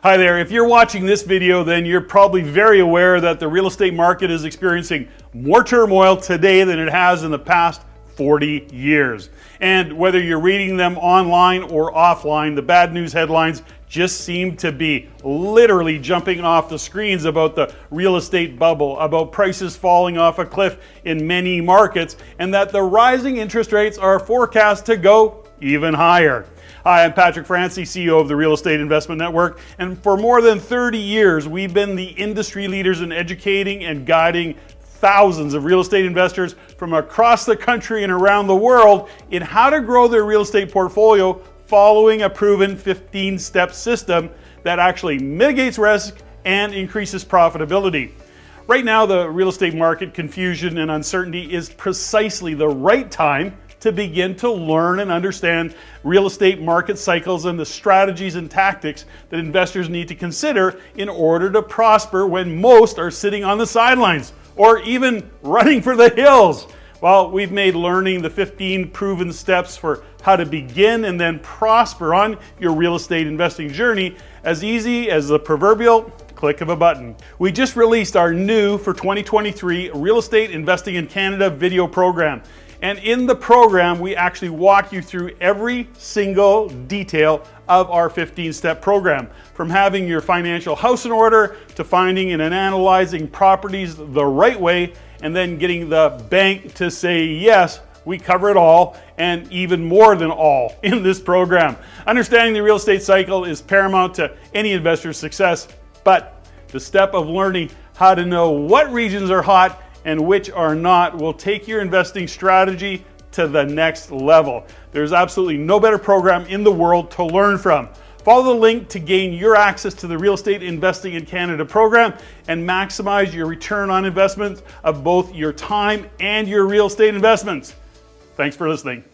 Hi there, if you're watching this video, then you're probably very aware that the real estate market is experiencing more turmoil today than it has in the past 40 years. And whether you're reading them online or offline, the bad news headlines just seem to be literally jumping off the screens about the real estate bubble, about prices falling off a cliff in many markets, and that the rising interest rates are forecast to go even higher. Hi, I'm Patrick Francey, CEO of the Real Estate Investment Network, and for more than 30 years, we've been the industry leaders in educating and guiding thousands of real estate investors from across the country and around the world in how to grow their real estate portfolio following a proven 15-step system that actually mitigates risk and increases profitability. Right now, the real estate market confusion and uncertainty is precisely the right time to begin to learn and understand real estate market cycles and the strategies and tactics that investors need to consider in order to prosper when most are sitting on the sidelines or even running for the hills. Well, we've made learning the 15 proven steps for how to begin and then prosper on your real estate investing journey as easy as the proverbial click of a button. We just released our new for 2023 Real Estate Investing in Canada video program. And in the program, we actually walk you through every single detail of our 15-step program, from having your financial house in order to finding and analyzing properties the right way, and then getting the bank to say yes. We cover it all and even more than all in this program. Understanding the real estate cycle is paramount to any investor's success, but the step of learning how to know what regions are hot and which are not will take your investing strategy to the next level. There's absolutely no better program in the world to learn from. Follow the link to gain your access to the Real Estate Investing in Canada program and maximize your return on investment of both your time and your real estate investments. Thanks for listening.